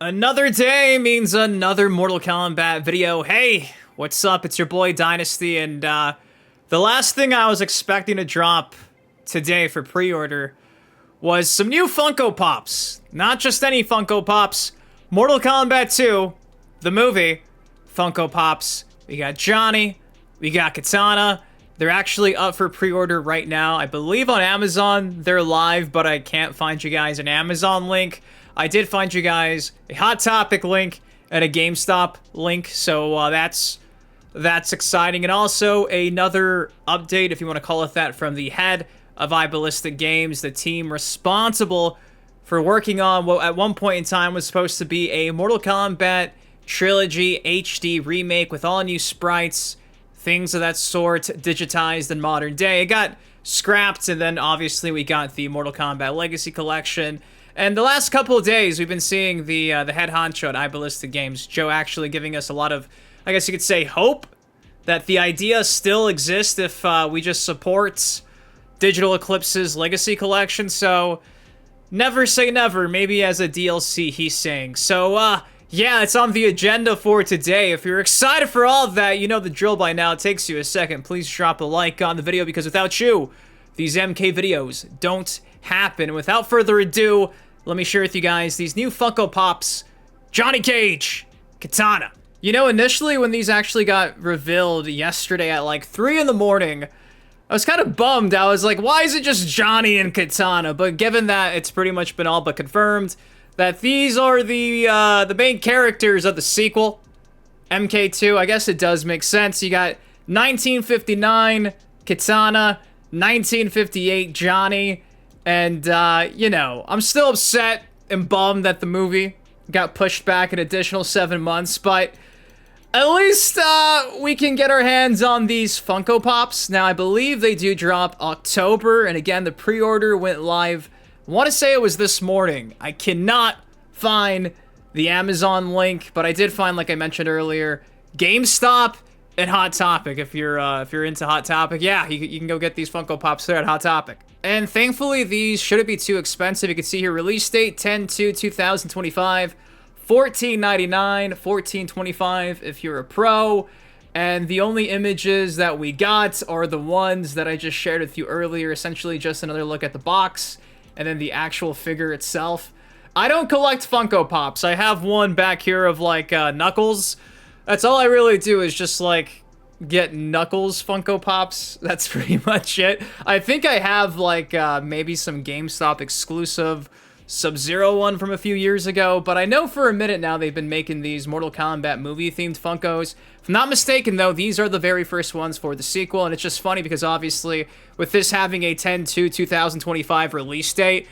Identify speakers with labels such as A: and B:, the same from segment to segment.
A: Another day means another Mortal Kombat video. Hey, what's up? It's your boy Dynasty, and the last thing I was expecting to drop today for pre-order was some new Funko Pops. Not just any Funko Pops. Mortal Kombat 2, the movie, Funko Pops. We got Johnny, we got Kitana. They're actually up for pre-order right now. I believe on Amazon they're live, but I can't find you guys an Amazon link. I did find you guys a Hot Topic link and a GameStop link, so that's exciting. And also another update, if you want to call it that, from the head of iBallistic Games, the team responsible for working on what at one point in time was supposed to be a Mortal Kombat Trilogy HD remake with all new sprites, things of that sort, digitized in modern day. It got scrapped, and then obviously we got the Mortal Kombat Legacy Collection. And the last couple of days, we've been seeing the head honcho at iBallistic Games, Joe, actually giving us a lot of, I guess you could say, hope that the idea still exists if we just support Digital Eclipse's Legacy Collection. So, never say never, maybe as a DLC, he's saying. So, yeah, it's on the agenda for today. If you're excited for all of that, you know the drill by now. It takes you a second. Please drop a like on the video, because without you, these MK videos don't happen. Without further ado, let me share with you guys these new Funko Pops. Johnny Cage, Kitana. You know, initially when these actually got revealed yesterday at like 3 in the morning, I was kind of bummed. I was like, why is it just Johnny and Kitana? But given that it's pretty much been all but confirmed that these are the main characters of the sequel, MK2, I guess it does make sense. You got 1959 Kitana, 1958 Johnny, and, you know, I'm still upset and bummed that the movie got pushed back an additional 7 months, but at least, we can get our hands on these Funko Pops. Now, I believe they do drop October, and again, the pre-order went live, I want to say it was this morning. I cannot find the Amazon link, but I did find, like I mentioned earlier, GameStop and Hot Topic. If you're into Hot Topic, yeah, you can go get these Funko Pops there at Hot Topic. And thankfully, these shouldn't be too expensive. You can see here, release date 10/2/2025, $14.99, $14.25 if you're a pro. And the only images that we got are the ones that I just shared with you earlier, essentially just another look at the box and then the actual figure itself. I don't collect Funko Pops. I have one back here of, like, Knuckles. That's all I really do, is just, like, get Knuckles Funko Pops. That's pretty much it. I think I have, like, maybe some GameStop exclusive Sub-Zero one from a few years ago, but I know for a minute now they've been making these Mortal Kombat movie-themed Funkos. If I'm not mistaken, though, these are the very first ones for the sequel, and it's just funny because, obviously, with this having a 10/2/2025 release date,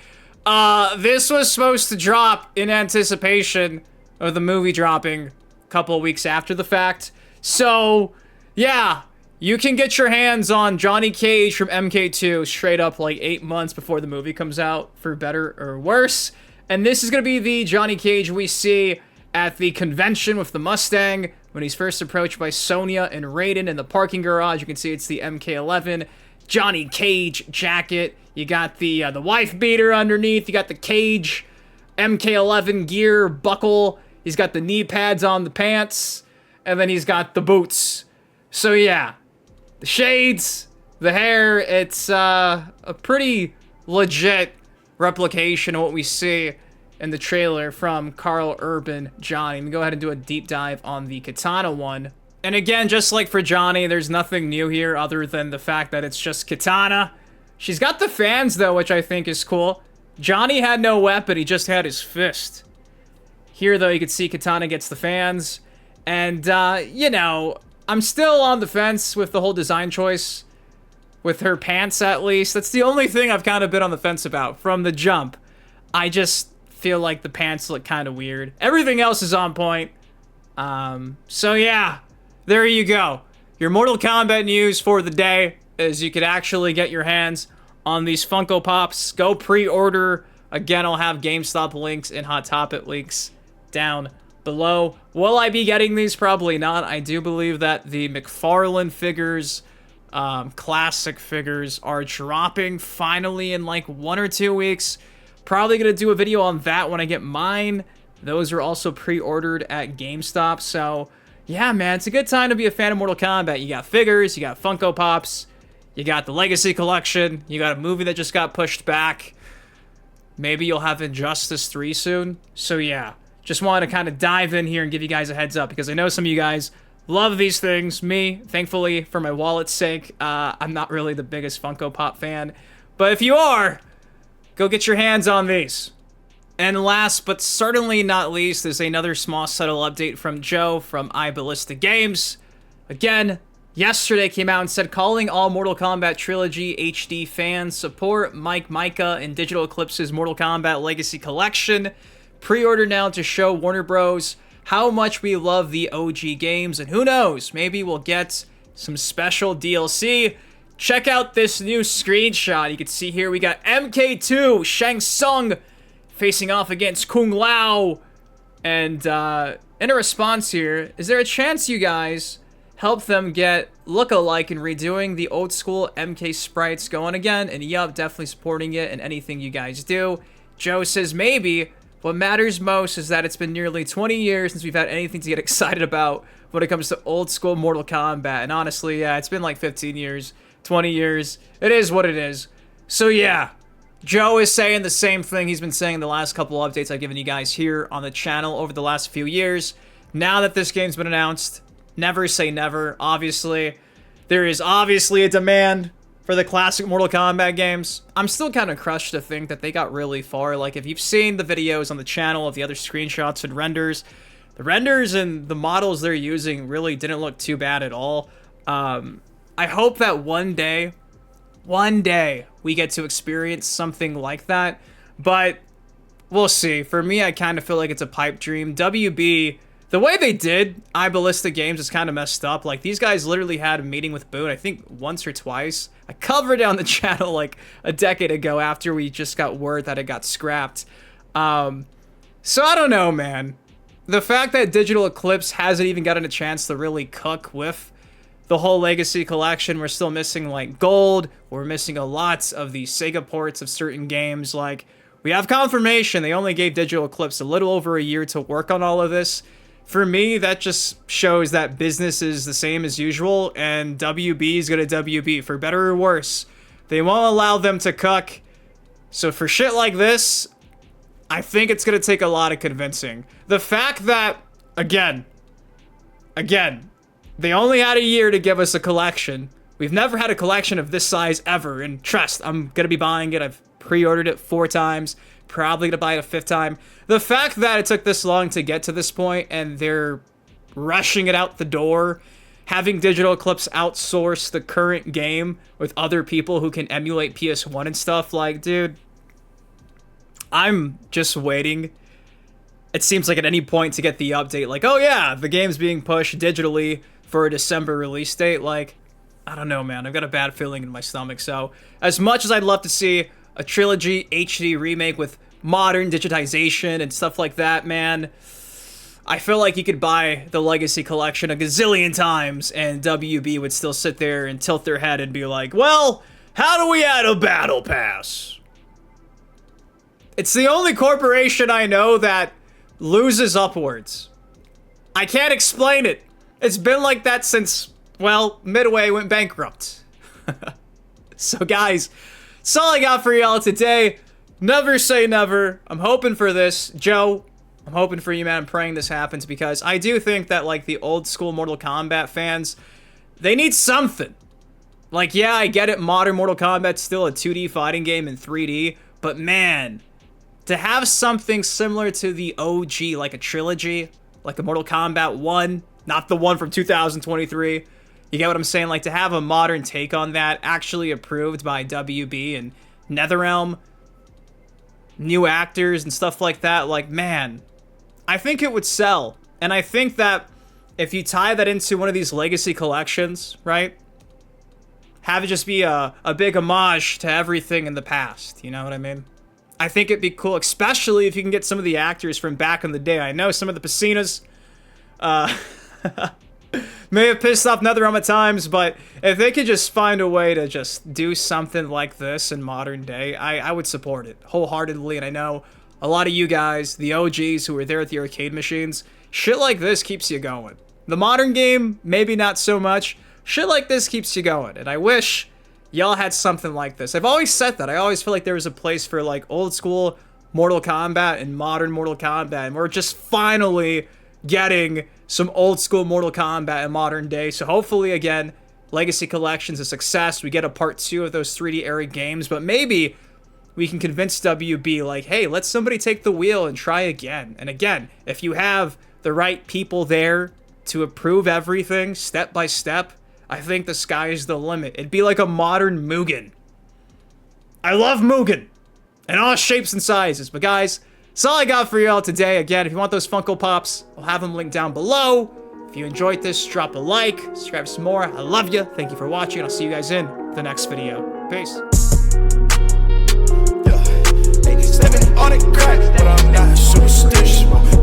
A: this was supposed to drop in anticipation of the movie dropping a couple of weeks after the fact. So, yeah, you can get your hands on Johnny Cage from MK2 straight up like 8 months before the movie comes out, for better or worse. And this is going to be the Johnny Cage we see at the convention with the Mustang when he's first approached by Sonya and Raiden in the parking garage. You can see it's the MK11 Johnny Cage jacket. You got the wife beater underneath. You got the Cage MK11 gear buckle. He's got the knee pads on the pants. And then he's got the boots. So yeah, the shades, the hair, it's a pretty legit replication of what we see in the trailer from Carl Urban Johnny. Let me go ahead and do a deep dive on the Kitana one. And again, just like for Johnny, there's nothing new here other than the fact that it's just Kitana. She's got the fans, though, which I think is cool. Johnny had no weapon, he just had his fist. Here, though, you can see Kitana gets the fans. And, you know, I'm still on the fence with the whole design choice. With her pants, at least. That's the only thing I've kind of been on the fence about from the jump. I just feel like the pants look kind of weird. Everything else is on point. So, yeah. There you go. Your Mortal Kombat news for the day is you could actually get your hands on these Funko Pops. Go pre-order. Again, I'll have GameStop links and Hot Topic links down below. Will I be getting these? Probably not. I do believe that the McFarlane figures, classic figures, are dropping finally in like 1 or 2 weeks. Probably gonna do a video on that when I get mine. Those are also pre-ordered at GameStop. So, yeah, man, it's a good time to be a fan of Mortal Kombat. You got figures, you got Funko Pops, you got the Legacy Collection, you got a movie that just got pushed back. Maybe you'll have Injustice 3 soon. So, yeah, just wanted to kind of dive in here and give you guys a heads up because I know some of you guys love these things. Me, thankfully, for my wallet's sake, I'm not really the biggest Funko Pop fan. But if you are, go get your hands on these. And last, but certainly not least, is another small subtle update from Joe from iBallista Games. Again, yesterday came out and said, calling all Mortal Kombat Trilogy HD fans, support Mike Micah and Digital Eclipse's Mortal Kombat Legacy Collection. Pre-order now to show Warner Bros. How much we love the OG games, and who knows, maybe we'll get some special DLC. Check out this new screenshot. You can see here we got MK2 Shang Tsung facing off against Kung Lao. And in a response here, is there a chance you guys help them get look-alike and redoing the old school MK sprites going again? And yup, definitely supporting it and anything you guys do. Joe says maybe. What matters most is that it's been nearly 20 years since we've had anything to get excited about when it comes to old school Mortal Kombat. And honestly, yeah, it's been like 15 years, 20 years. It is what it is. So yeah, Joe is saying the same thing he's been saying the last couple updates I've given you guys here on the channel over the last few years. Now that this game's been announced, never say never. Obviously, there is obviously a demand for the classic Mortal Kombat games. I'm still kind of crushed to think that they got really far. Like, if you've seen the videos on the channel of the other screenshots and renders, the renders and the models they're using really didn't look too bad at all. I hope that one day we get to experience something like that, but we'll see. For me, I kind of feel like it's a pipe dream. WB, the way they did iBallista Games is kind of messed up. Like, these guys literally had a meeting with Boone, I think once or twice. I covered it on the channel like a decade ago after we just got word that it got scrapped. So I don't know, man. The fact that Digital Eclipse hasn't even gotten a chance to really cook with the whole Legacy Collection. We're still missing, like, Gold. We're missing a lot of the Sega ports of certain games. Like, we have confirmation they only gave Digital Eclipse a little over a year to work on all of this. For me, that just shows that business is the same as usual, and WB is gonna WB, for better or worse. They won't allow them to cook. So for shit like this, I think it's gonna take a lot of convincing. The fact that, again, they only had a year to give us a collection. We've never had a collection of this size ever, and trust, I'm gonna be buying it. I've pre-ordered it 4 times. Probably gonna buy it a 5th time. The fact that it took this long to get to this point and they're rushing it out the door, having Digital Eclipse outsource the current game with other people who can emulate PS1 and stuff, like, dude, I'm just waiting. It seems like at any point to get the update, like, oh yeah, the game's being pushed digitally for a December release date. Like, I don't know, man. I've got a bad feeling in my stomach. So, as much as I'd love to see a Trilogy HD remake with modern digitization and stuff like that, man, I feel like you could buy the Legacy Collection a gazillion times and WB would still sit there and tilt their head and be like, well, how do we add a battle pass? It's the only corporation I know that loses upwards. I can't explain it. It's been like that since, well, Midway went bankrupt. So guys, that's all I got for y'all today. Never say never. I'm hoping for this. Joe, I'm hoping for you, man. I'm praying this happens because I do think that, like, the old school Mortal Kombat fans, they need something. Like, yeah, I get it. Modern Mortal Kombat's still a 2D fighting game in 3D, but man, to have something similar to the OG, like a Trilogy, like a Mortal Kombat 1, not the one from 2023, you get what I'm saying? Like, to have a modern take on that, actually approved by WB and NetherRealm, new actors and stuff like that, like, man, I think it would sell. And I think that if you tie that into one of these Legacy collections, right, have it just be a big homage to everything in the past, you know what I mean? I think it'd be cool, especially if you can get some of the actors from back in the day. I know some of the Pacinas may have pissed off NetherRealm at times, but if they could just find a way to just do something like this in modern day, I would support it wholeheartedly. And I know a lot of you guys, the OGs who were there at the arcade machines, shit like this keeps you going. The modern game, maybe not so much. Shit like this keeps you going, and I wish y'all had something like this. I've always said that. I always feel like there was a place for like old school Mortal Kombat and modern Mortal Kombat, and we're just finally getting some old school Mortal Kombat in modern day. So hopefully, again, Legacy Collection's a success. We get a part 2 of those 3D era games, but maybe we can convince WB, like, hey, let somebody take the wheel and try again. And again, if you have the right people there to approve everything step by step, I think the sky is the limit. It'd be like a modern Mugen. I love Mugen in all shapes and sizes. But guys, that's all I got for y'all today. Again, if you want those Funko Pops, I'll have them linked down below. If you enjoyed this, drop a like, subscribe some more. I love you. Thank you for watching. I'll see you guys in the next video. Peace.
B: Living on a crack, but I'm not superstitious.